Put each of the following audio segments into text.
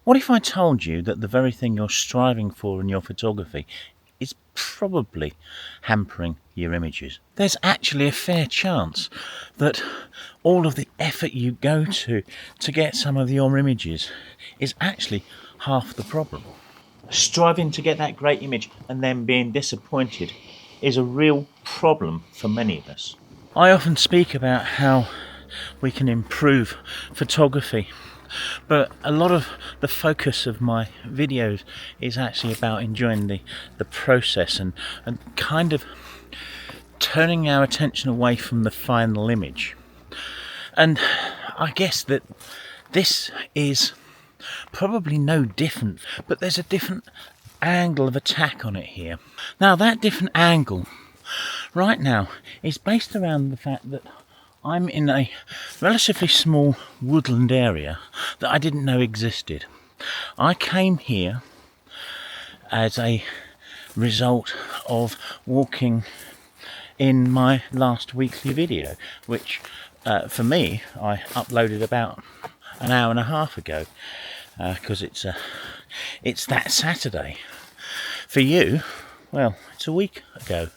What if I told you that the very thing you're striving for in your photography is probably hampering your images? There's actually a fair chance that all of the effort you go to get some of your images is actually half the problem. Striving to get that great image and then being disappointed is a real problem for many of us. I often speak about how we can improve photography, but a lot of the focus of my videos is actually about enjoying the process and kind of turning our attention away from the final image. And I guess that this is probably no different, but there's a different angle of attack on it here. Now, that different angle right now is based around the fact that I'm in a relatively small woodland area that I didn't know existed. I came here as a result of walking in my last weekly video, which for me I uploaded about an hour and a half ago, because it's that Saturday. For you, well, it's a week ago.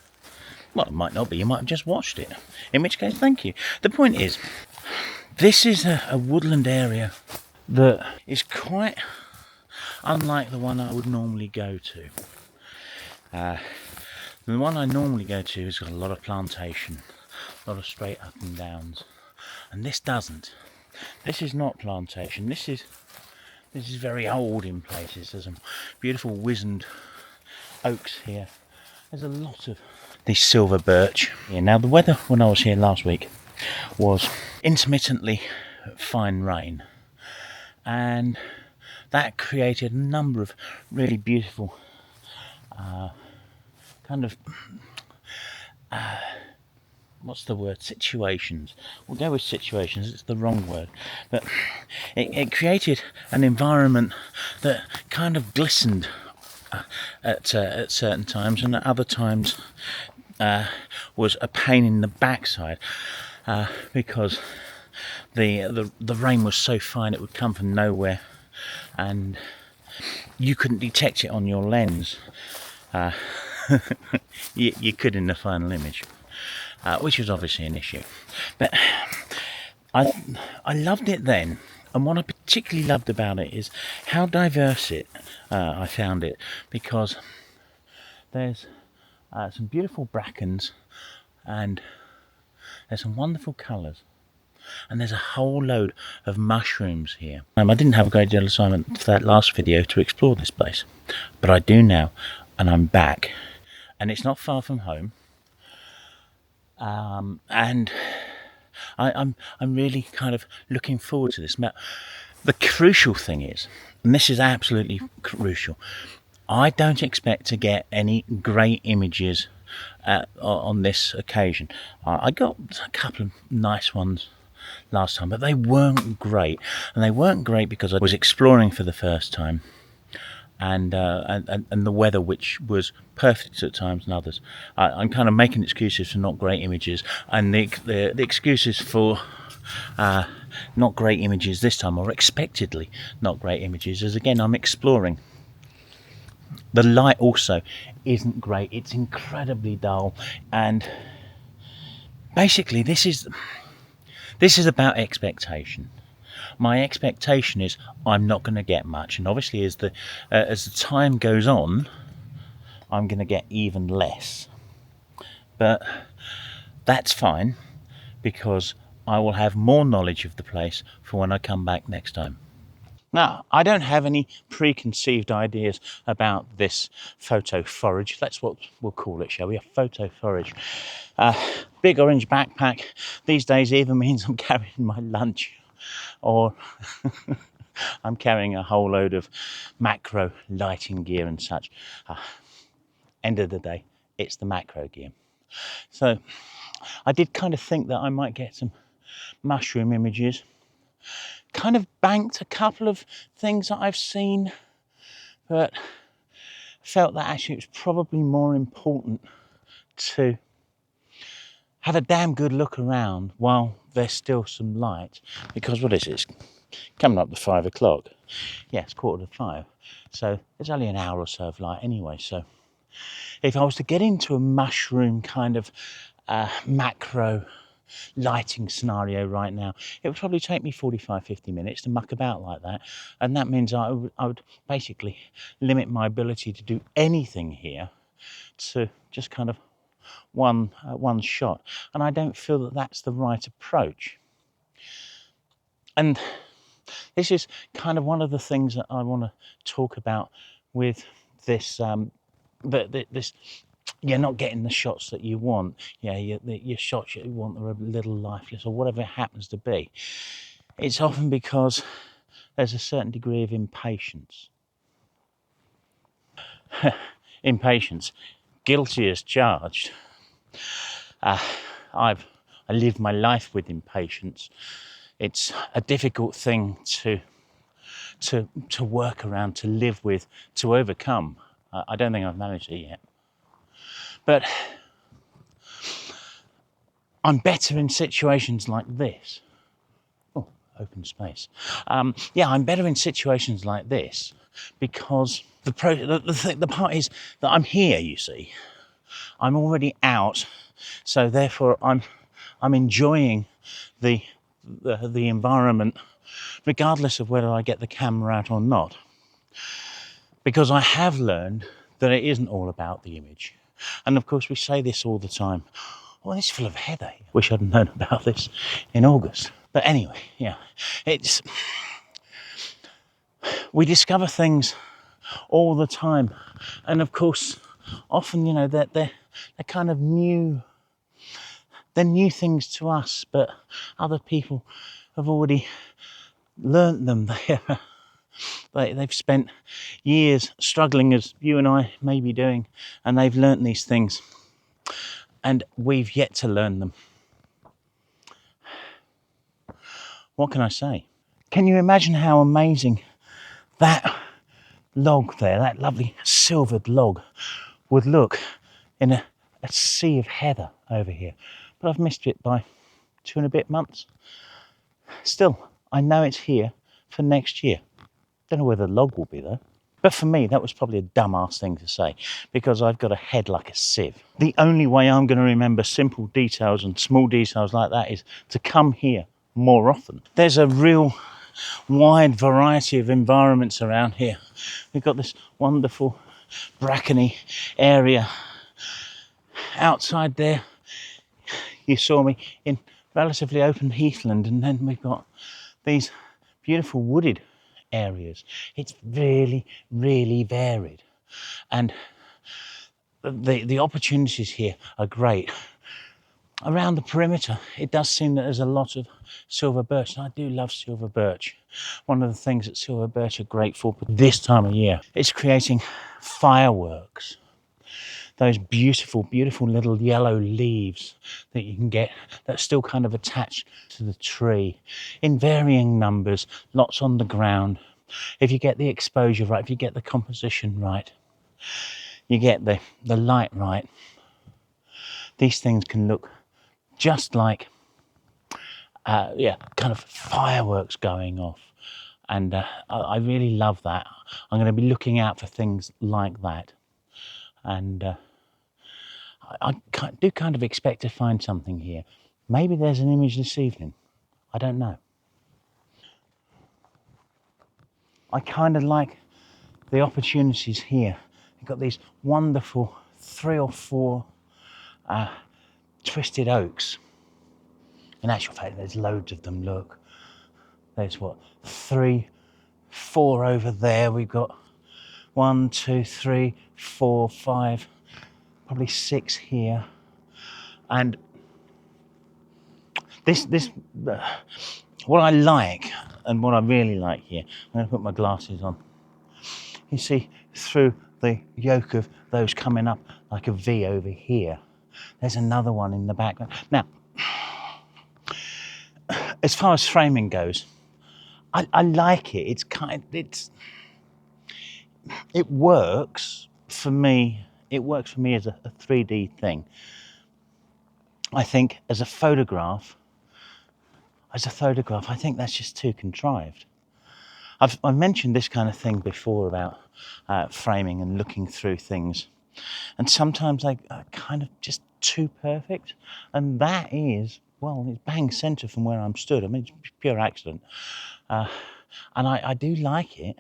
Well, it might not be, you might have just watched it, in which case thank you. The point is, this is a woodland area that is quite unlike the one I would normally go to. The one I normally go to has got a lot of plantation, a lot of straight up and downs, and this doesn't. This is not plantation. This is very old in places. There's some beautiful wizened oaks here. There's a lot of these silver birch here. Now, the weather when I was here last week was intermittently fine rain, and that created a number of really beautiful kind of what's the word? Situations. We'll go with situations, it's the wrong word. But it created an environment that kind of glistened at certain times, and at other times was a pain in the backside, because the rain was so fine it would come from nowhere, and you couldn't detect it on your lens. You could in the final image, which was obviously an issue. But I loved it then, and what I particularly loved about it is how diverse I found it, because there's some beautiful brackens, and there's some wonderful colours, and there's a whole load of mushrooms here. I didn't have a great deal of assignment for that last video to explore this place, but I do now, and I'm back, and it's not far from home, and I'm really kind of looking forward to this. Now, the crucial thing is, and this is absolutely crucial, I don't expect to get any great images on this occasion. I got a couple of nice ones last time, but they weren't great, and they weren't great because I was exploring for the first time, and the weather, which was perfect at times and others. I'm kind of making excuses for not great images, and the excuses for not great images this time, or expectedly not great images, is again I'm exploring. The light also isn't great, it's incredibly dull, and basically this is about expectation. My expectation is I'm not going to get much, and obviously as the time goes on, I'm going to get even less. But that's fine, because I will have more knowledge of the place for when I come back next time. Now, I don't have any preconceived ideas about this photo forage. That's what we'll call it, shall we? A photo forage. Big orange backpack these days even means I'm carrying my lunch, or I'm carrying a whole load of macro lighting gear and such. End of the day, it's the macro gear. So I did kind of think that I might get some mushroom images. Kind of banked a couple of things that I've seen, but felt that actually it was probably more important to have a damn good look around while there's still some light, because what is it? coming up to 5 o'clock. Yeah, it's 4:45. So there's only an hour or so of light anyway. So if I was to get into a mushroom kind of macro lighting scenario right now, it would probably take me 45-50 minutes to muck about like that, and that means I would basically limit my ability to do anything here to just kind of one shot, and I don't feel that that's the right approach. And this is kind of one of the things that I want to talk about with this this. You're not getting the shots that you want. Yeah, your shots you want are a little lifeless, or whatever it happens to be. It's often because there's a certain degree of impatience. Impatience, guilty as charged. I live my life with impatience. It's a difficult thing to work around, to live with, to overcome. I don't think I've managed it yet. But I'm better in situations like this. Oh, open space. Yeah, I'm better in situations like this because the part is that I'm here, you see. I'm already out, so therefore I'm enjoying the environment regardless of whether I get the camera out or not. Because I have learned that it isn't all about the image. And of course we say this all the time. Well, it's full of heather. Wish I'd known about this in August. But anyway, yeah, we discover things all the time. And of course, often, you know, they're kind of new. They're new things to us, but other people have already learnt them. They've spent years struggling, as you and I may be doing, and they've learnt these things. And we've yet to learn them. What can I say? Can you imagine how amazing that log there, that lovely silvered log, would look in a sea of heather over here? But I've missed it by 2 and a bit months. Still, I know it's here for next year. Don't know whether the log will be there. But for me, that was probably a dumbass thing to say because I've got a head like a sieve. The only way I'm going to remember simple details and small details like that is to come here more often. There's a real wide variety of environments around here. We've got this wonderful brackeny area. Outside there, you saw me in relatively open heathland, and then we've got these beautiful wooded areas. It's really, really varied, and the opportunities here are great. Around the perimeter, it does seem that there's a lot of silver birch, and I do love silver birch. One of the things that silver birch are great for this time of year is creating fireworks. Those beautiful, beautiful little yellow leaves that you can get that's still kind of attached to the tree in varying numbers, lots on the ground. If you get the exposure right, if you get the composition right, you get the light right, these things can look just like, kind of fireworks going off. And I really love that. I'm going to be looking out for things like that. And I do kind of expect to find something here. Maybe there's an image this evening. I don't know. I kind of like the opportunities here. You've got these wonderful 3 or 4 twisted oaks. In actual fact, there's loads of them. Look, there's 3, 4 over there. We've got 1, 2, 3, 4, 5, probably 6 here. And this what I like and what I really like here, I'm going to put my glasses on. You see through the yoke of those coming up like a V over here. There's another one in the background. Now, as far as framing goes, I like it. It works for me. It works for me as a 3D thing. I think as a photograph, as a photograph, I think that's just too contrived. I've mentioned this kind of thing before about framing and looking through things, and sometimes they are kind of just too perfect, and that is, well, it's bang centre from where I'm stood. I mean, it's pure accident, and I do like it,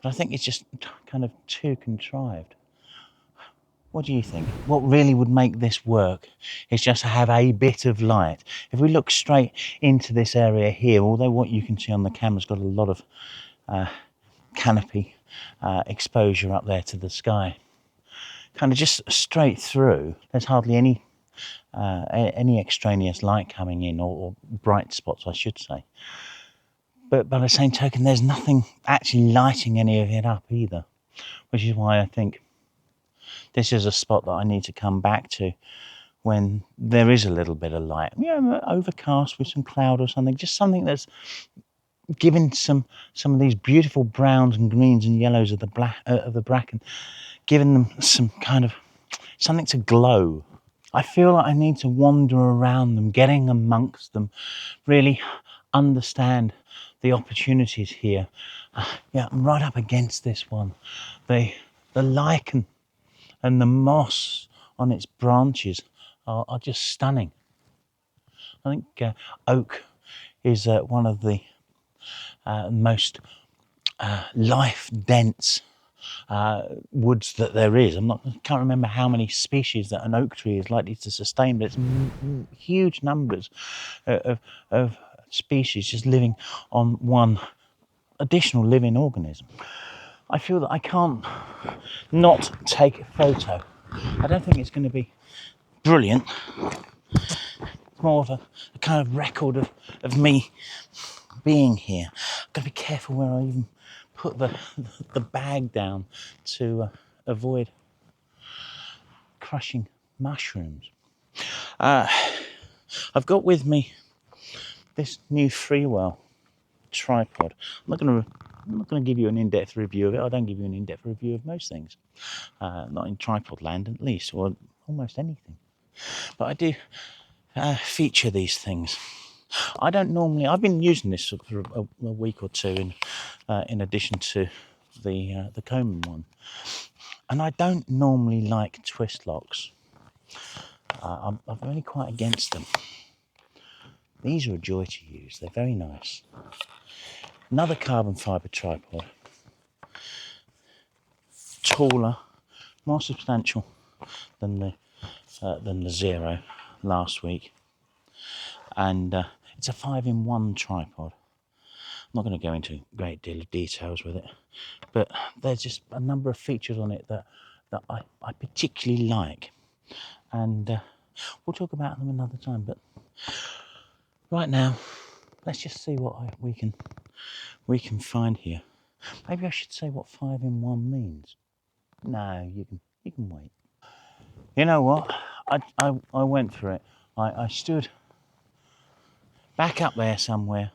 but I think it's just kind of too contrived. What do you think? What really would make this work is just to have a bit of light. If we look straight into this area here, although what you can see on the camera's got a lot of canopy exposure up there to the sky, kind of just straight through, there's hardly any extraneous light coming in, or bright spots, I should say. But by the same token, there's nothing actually lighting any of it up either, which is why I think this is a spot that I need to come back to when there is a little bit of light. Overcast with some cloud or something, just something that's giving some of these beautiful browns and greens and yellows of the bracken, giving them some kind of something to glow. I feel like I need to wander around them, getting amongst them, really understand the opportunities here. I'm right up against this one. The lichen and the moss on its branches are just stunning. I think oak is one of the most life-dense woods that there is. I can't remember how many species that an oak tree is likely to sustain, but it's huge numbers of species just living on one additional living organism. I feel that I can't not take a photo. I don't think it's going to be brilliant. It's more of a kind of record of me being here. I've got to be careful where I even put the bag down to avoid crushing mushrooms. I've got with me this new Freewell tripod. I'm not going to give you an in-depth review of it. I don't give you an in-depth review of most things, not in tripod land at least, or almost anything. But I do feature these things. I don't normally. I've been using this for a week or two, in addition to the Coleman one, and I don't normally like twist locks. I'm really quite against them. These are a joy to use. They're very nice. Another carbon fibre tripod, taller, more substantial than the Zero last week, and it's a 5-in-1 tripod. I'm not going to go into a great deal of details with it, but there's just a number of features on it that I particularly like, and we'll talk about them another time. But right now, let's just see what we can find here. Maybe I should say what 5-in-1 means. No, you can wait. You know what? I went for it. I stood back up there somewhere,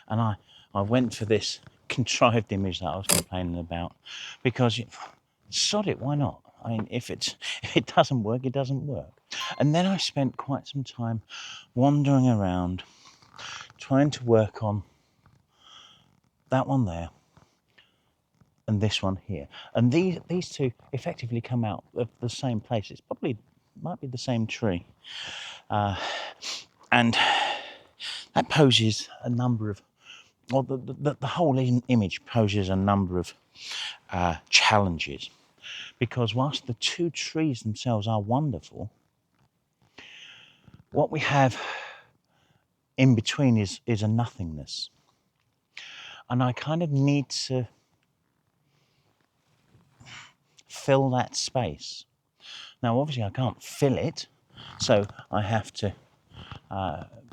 and I went for this contrived image that I was complaining about, because sod it, why not? I mean, if it doesn't work, it doesn't work. And then I spent quite some time wandering around, trying to work on that one there and this one here. And these two effectively come out of the same place. It's probably might be the same tree. And that poses a number of, well, the whole image poses a number of challenges, because whilst the two trees themselves are wonderful, what we have in between is a nothingness. And I kind of need to fill that space. Now, obviously, I can't fill it, so I have to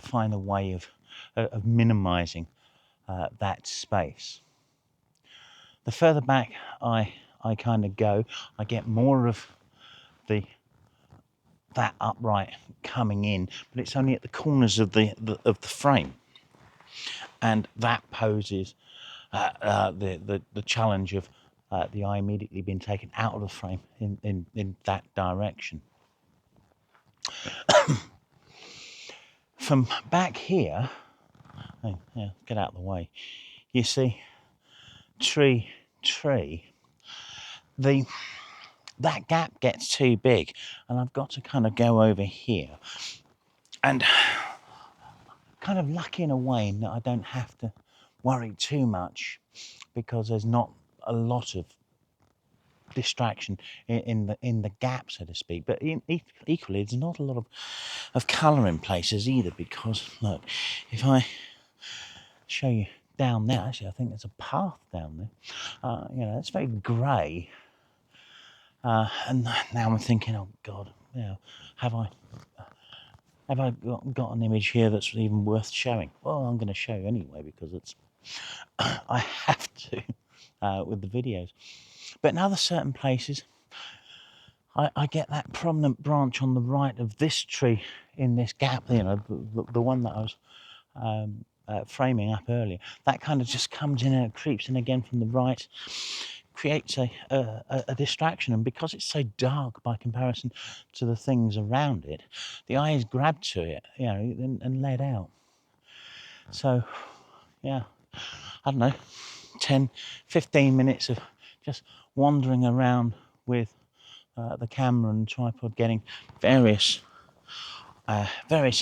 find a way of minimizing that space. The further back I kind of go, I get more of that upright coming in, but it's only at the corners of the frame, and that poses the challenge of the eye immediately being taken out of the frame in that direction. From back here, Hey, yeah, get out of the way. You see, tree, that gap gets too big, and I've got to kind of go over here, and kind of lucky in a way that I don't have to worry too much because there's not a lot of distraction in the gap, so to speak. But equally, there's not a lot of colour in places either, because look, if I show you down there, actually I think there's a path down there. You know, it's very grey, and now I'm thinking, oh God, you know, have I got an image here that's even worth showing? Well, I'm going to show you anyway because it's I have to with the videos. But in other certain places, I get that prominent branch on the right of this tree in this gap, you know, the one that I was framing up earlier. That kind of just comes in and it creeps in again from the right, creates a distraction. And because it's so dark by comparison to the things around it, the eye is grabbed to it, you know, and led out. So, yeah, I don't know, 10, 15 minutes of just wandering around with the camera and tripod, getting various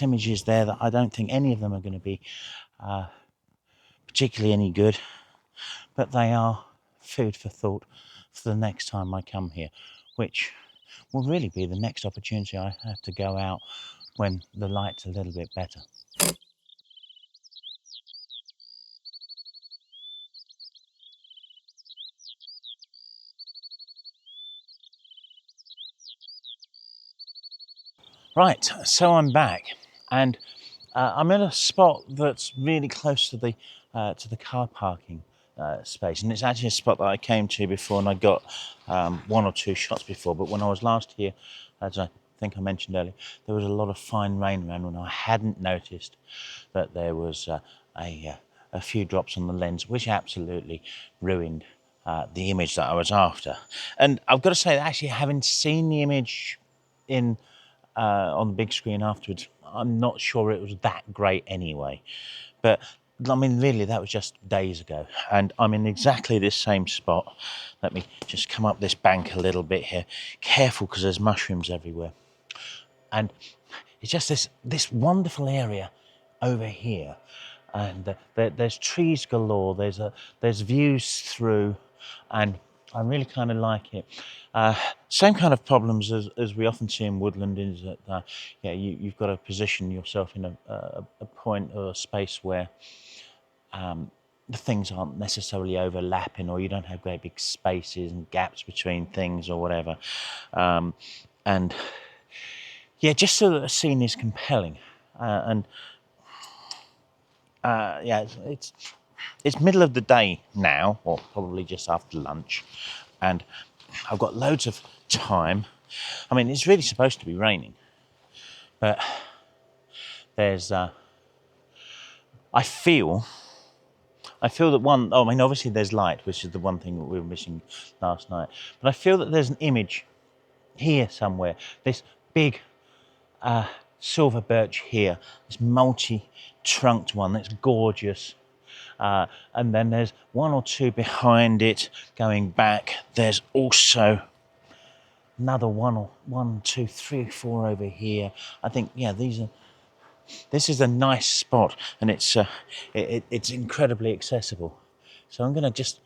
images there that I don't think any of them are going to be particularly any good, but they are food for thought for the next time I come here, which will really be the next opportunity I have to go out when the light's a little bit better. Right, so I'm back, and I'm in a spot that's really close to the car parking space, and it's actually a spot that I came to before, and I got one or two shots before. But when I was last here, as I think I mentioned earlier, there was a lot of fine rain around, and I hadn't noticed that there was a few drops on the lens, which absolutely ruined the image that I was after. And I've got to say that actually, having seen the image in on the big screen afterwards, I'm not sure it was that great anyway. But I mean, really, that was just days ago, and I'm in exactly this same spot. Let me just come up this bank a little bit here. Careful, because there's mushrooms everywhere, and it's just this wonderful area over here, and there's trees galore. There's views through, and I really kind of like it. Same kind of problems as we often see in Woodland is that yeah, you've got to position yourself in a point or a space where the things aren't necessarily overlapping, or you don't have great big spaces and gaps between things or whatever. And yeah, just so that the scene is compelling. And yeah, it's middle of the day now, or probably just after lunch, and I've got loads of time. I mean, it's really supposed to be raining, but there's I feel that one, oh, I mean, obviously there's light, which is the one thing that we were missing last night, but I feel that there's an image here somewhere, this big silver birch here, this multi-trunked one that's gorgeous. And then there's one or two behind it going back. There's also another one, two, three, four over here. I think, yeah, this is a nice spot, and it's incredibly accessible. So I'm going to just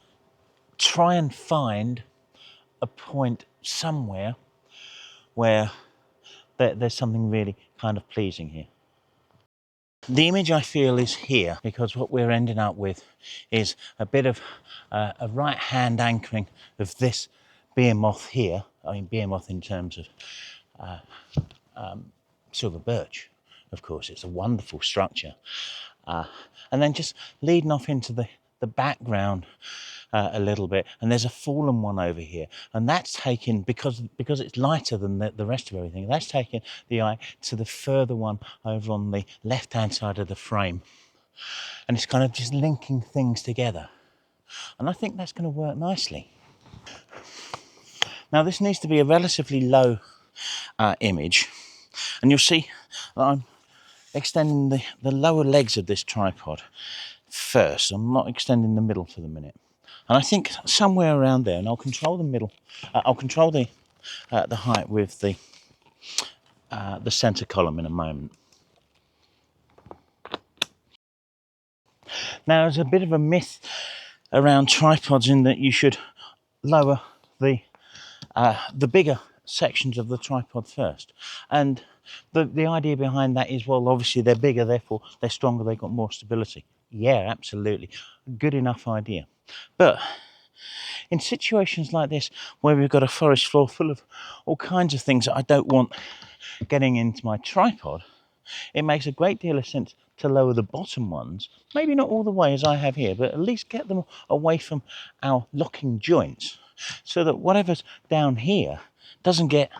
try and find a point somewhere where there's something really kind of pleasing here. The image I feel is here, because what we're ending up with is a bit of a right hand anchoring of this beer moth here. I mean, beer moth in terms of silver birch, of course. It's a wonderful structure. And then just leading off into the background a little bit, and there's a fallen one over here, and that's taken, because it's lighter than the rest of everything, that's taken the eye to the further one over on the left hand side of the frame, and it's kind of just linking things together, and I think that's going to work nicely. Now this needs to be a relatively low image, and you'll see that I'm extending the lower legs of this tripod first. I'm not extending the middle for the minute. And I think somewhere around there, and I'll control the middle, I'll control the height with the center column in a moment. Now, there's a bit of a myth around tripods in that you should lower the bigger sections of the tripod first. And the idea behind that is, well, obviously they're bigger, therefore they're stronger, they've got more stability. Yeah, absolutely. Good enough idea. But in situations like this, where we've got a forest floor full of all kinds of things that I don't want getting into my tripod, it makes a great deal of sense to lower the bottom ones, maybe not all the way as I have here, but at least get them away from our locking joints so that whatever's down here doesn't get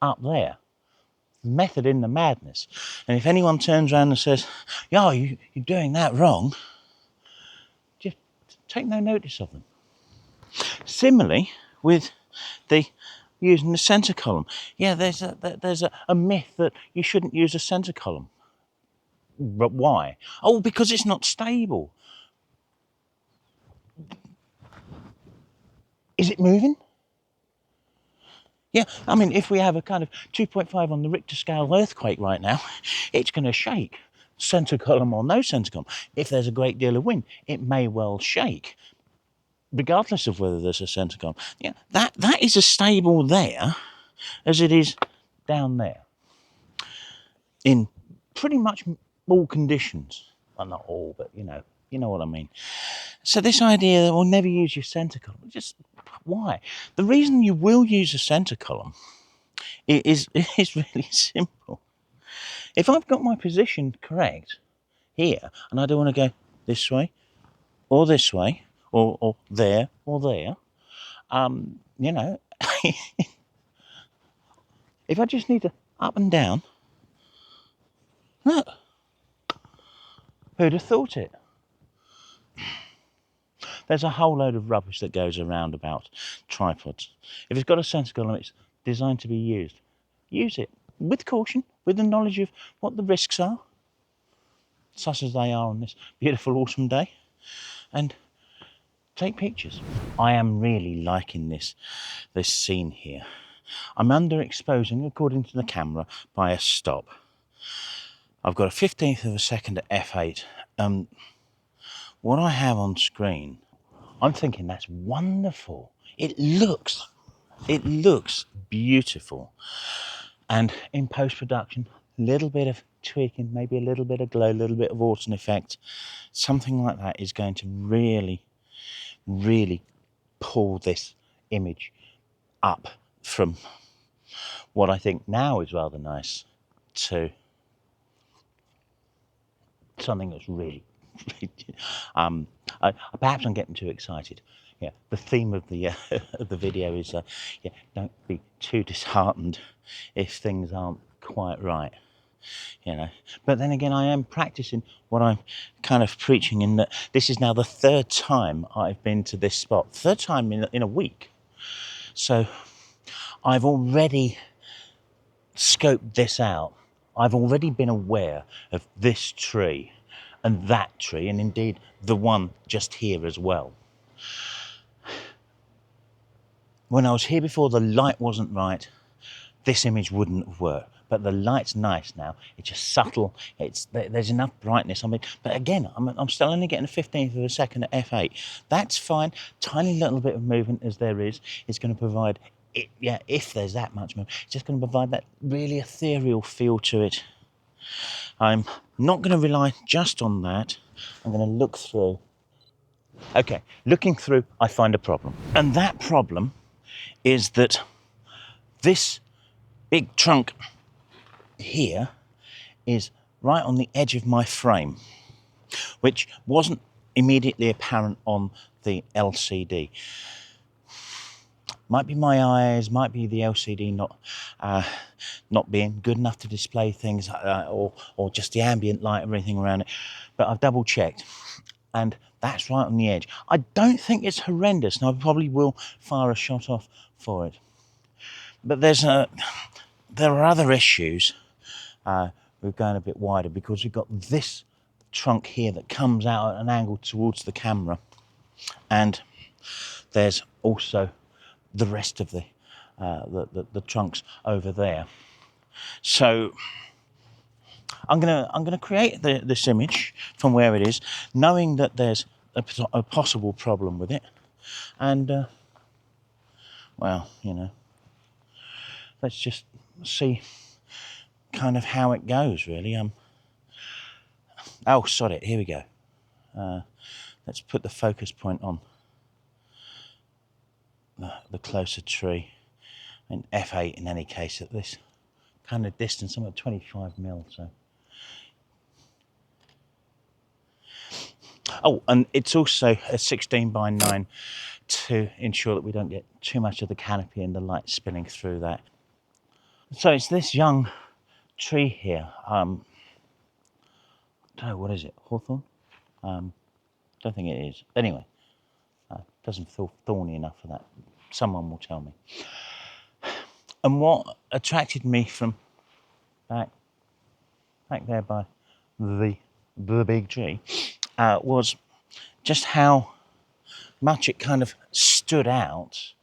up there. Method in the madness. And if anyone turns around and says, "Yo, you're doing that wrong," just take no notice of them. Similarly, with using the center column. Yeah, there's a myth that you shouldn't use a center column. But why? Oh, because it's not stable. Is it moving? Yeah, I mean, if we have a kind of 2.5 on the Richter scale earthquake right now, it's going to shake, center column or no center column. If there's a great deal of wind, it may well shake, regardless of whether there's a center column. Yeah, that is as stable there as it is down there in pretty much all conditions. Well, not all, but you know what I mean. So this idea that we'll never use your center column, just why? The reason you will use a center column is really simple. If I've got my position correct here, and I don't want to go this way, or there, or there, you know, if I just need to up and down, look, who'd have thought it? There's a whole load of rubbish that goes around about tripods. If it's got a center column, it's designed to be used. Use it with caution, with the knowledge of what the risks are, such as they are on this beautiful autumn day, and take pictures. I am really liking this scene here. I'm underexposing, according to the camera, by a stop. I've got a 15th of a second at f8. What I have on screen, I'm thinking that's wonderful. It looks beautiful. And in post-production, a little bit of tweaking, maybe a little bit of glow, a little bit of autumn effect, something like that is going to really, really pull this image up from what I think now is rather nice to something that's really perhaps I'm getting too excited. Yeah, the theme of the of the video is don't be too disheartened if things aren't quite right, you know. But then again, I am practicing what I'm kind of preaching in that this is now the third time I've been to this spot, third time in a week. So I've already scoped this out. I've already been aware of this tree and that tree, and indeed the one just here as well. When I was here before, the light wasn't right. This image wouldn't have worked. But the light's nice now. It's just subtle. There's enough brightness. I mean, but again, I'm still only getting a 15th of a second at f8. That's fine. Tiny little bit of movement as there is going to provide it. Yeah, if there's that much movement, it's just going to provide that really ethereal feel to it. I'm not going to rely just on that. I'm going to look through. Okay, looking through, I find a problem. And that problem is that this big trunk here is right on the edge of my frame, which wasn't immediately apparent on the LCD. Might be my eyes, might be the LCD not being good enough to display things, or just the ambient light, everything around it. But I've double checked, and that's right on the edge. I don't think it's horrendous, and I probably will fire a shot off for it. But there are other issues we're going a bit wider because we've got this trunk here that comes out at an angle towards the camera, and there's also the rest of the trunks over there. So I'm gonna create this image from where it is, knowing that there's a possible problem with it, and well, you know, let's just see kind of how it goes, really. Oh, sod it, here we go. Let's put the focus point on the closer tree, and f8 in any case at this kind of distance. I'm at 25 mil, so. Oh, and it's also a 16:9 to ensure that we don't get too much of the canopy and the light spilling through that. So it's this young tree here. I don't know, what is it? Hawthorn? Don't think it is. Anyway, doesn't feel thorny enough for that. Someone will tell me. And what attracted me from back there by the big tree was just how much it kind of stood out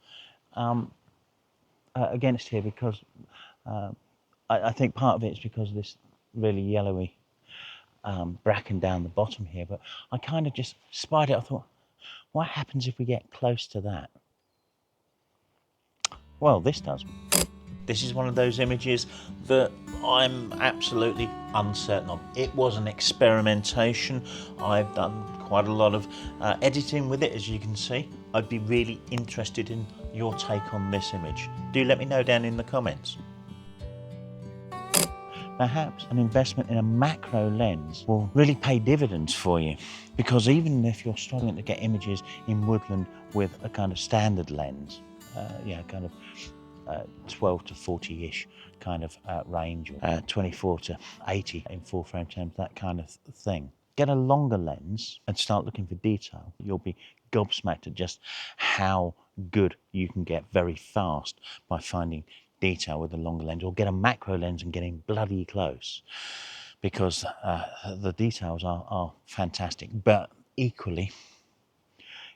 against here, because I think part of it is because of this really yellowy bracken down the bottom here, but I kind of just spied it. I thought, what happens if we get close to that? Well, this does. This is one of those images that I'm absolutely uncertain of. It was an experimentation. I've done quite a lot of editing with it, as you can see. I'd be really interested in your take on this image. Do let me know down in the comments. Perhaps an investment in a macro lens will really pay dividends for you, because even if you're struggling to get images in Woodland with a kind of standard lens, kind of 12 to 40-ish kind of range, or 24 to 80 in full frame terms, that kind of thing. Get a longer lens and start looking for detail. You'll be gobsmacked at just how good you can get very fast by finding detail with a longer lens, or get a macro lens and getting bloody close, because the details are fantastic. But equally,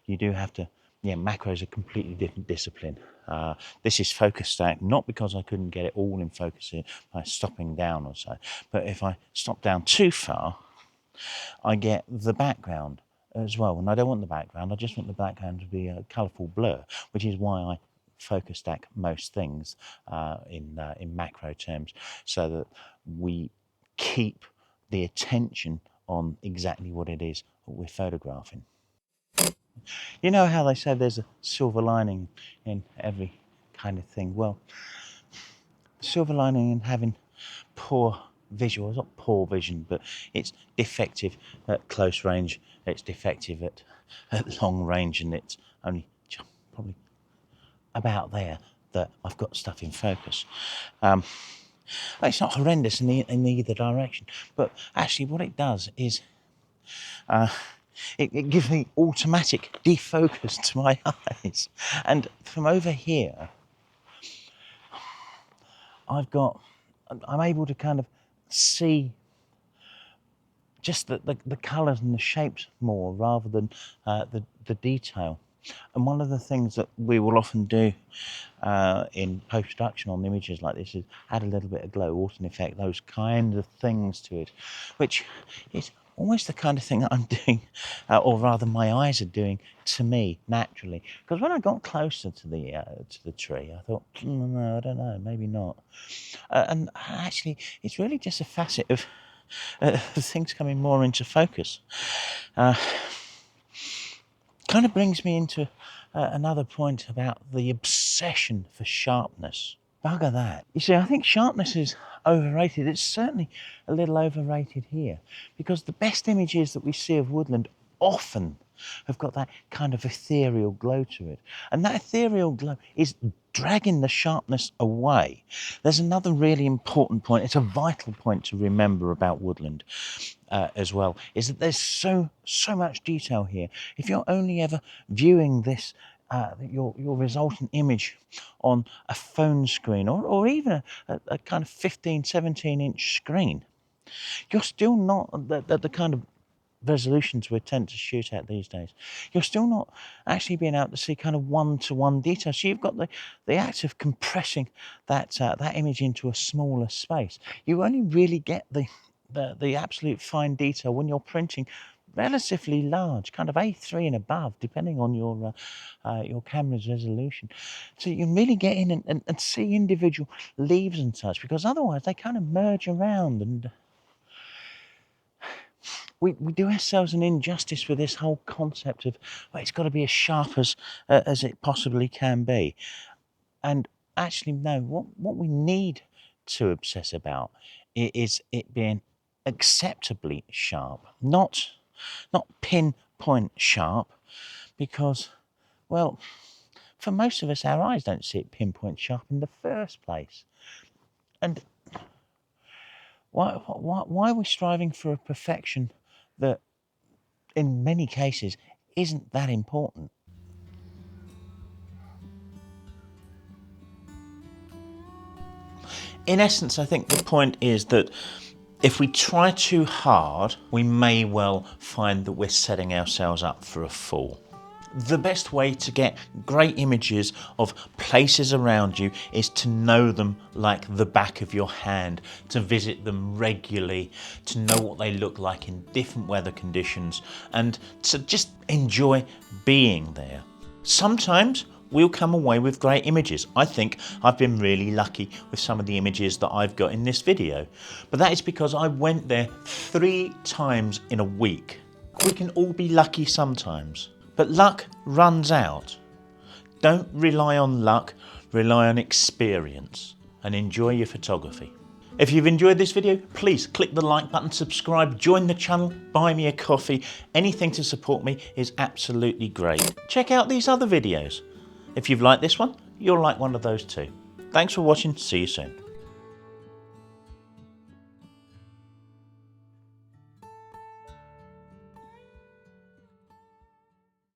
you do have to, macro is a completely different discipline. This is focus stack, not because I couldn't get it all in focus by stopping down or so, but if I stop down too far, I get the background as well, and I don't want the background. I just want the background to be a colourful blur, which is why I focus stack most things in macro terms, so that we keep the attention on exactly what it is we're photographing. You know how they say there's a silver lining in every kind of thing? Well, the silver lining in having poor visual, it's not poor vision, but it's defective at close range, it's defective at long range, and it's only probably about there that I've got stuff in focus. It's not horrendous in either direction, but actually what it does is it gives me automatic defocus to my eyes. And from over here, I'm able to kind of see just the colours and the shapes more, rather than the detail. And one of the things that we will often do in post-production on images like this is add a little bit of glow, autumn effect, those kind of things to it, which is almost the kind of thing that I'm doing, or rather my eyes are doing, to me naturally. Because when I got closer to the tree, I thought, no, I don't know, maybe not. And actually, it's really just a facet of things coming more into focus. Kind of brings me into another point about the obsession for sharpness. Bugger that. You see, I think sharpness is overrated. It's certainly a little overrated here, because the best images that we see of Woodland often have got that kind of ethereal glow to it. And that ethereal glow is dragging the sharpness away. There's another really important point. It's a vital point to remember about Woodland as well, is that there's so much detail here. If you're only ever viewing this, your resultant image on a phone screen, or even a kind of 15, 17-inch screen, you're still not the kind of resolutions we tend to shoot at these days. You're still not actually being able to see kind of one-to-one detail. So you've got the act of compressing that image into a smaller space. You only really get the absolute fine detail when you're printing relatively large, kind of A3 and above, depending on your camera's resolution. So you can really get in and see individual leaves and such, because otherwise they kind of merge around, and we do ourselves an injustice with this whole concept of, well, it's got to be as sharp as it possibly can be. And actually, no, what we need to obsess about is it being acceptably sharp, not pinpoint sharp, because, well, for most of us, our eyes don't see it pinpoint sharp in the first place. And why are we striving for a perfection that, in many cases, isn't that important? In essence, I think the point is that if we try too hard, we may well find that we're setting ourselves up for a fall. The best way to get great images of places around you is to know them like the back of your hand, to visit them regularly, to know what they look like in different weather conditions, and to just enjoy being there. Sometimes we'll come away with great images. I think I've been really lucky with some of the images that I've got in this video, but that is because I went there 3 times in a week. We can all be lucky sometimes, but luck runs out. Don't rely on luck, rely on experience, and enjoy your photography. If you've enjoyed this video, please click the like button, subscribe, join the channel, buy me a coffee. Anything to support me is absolutely great. Check out these other videos. If you've liked this one, you'll like one of those too. Thanks for watching, see you soon.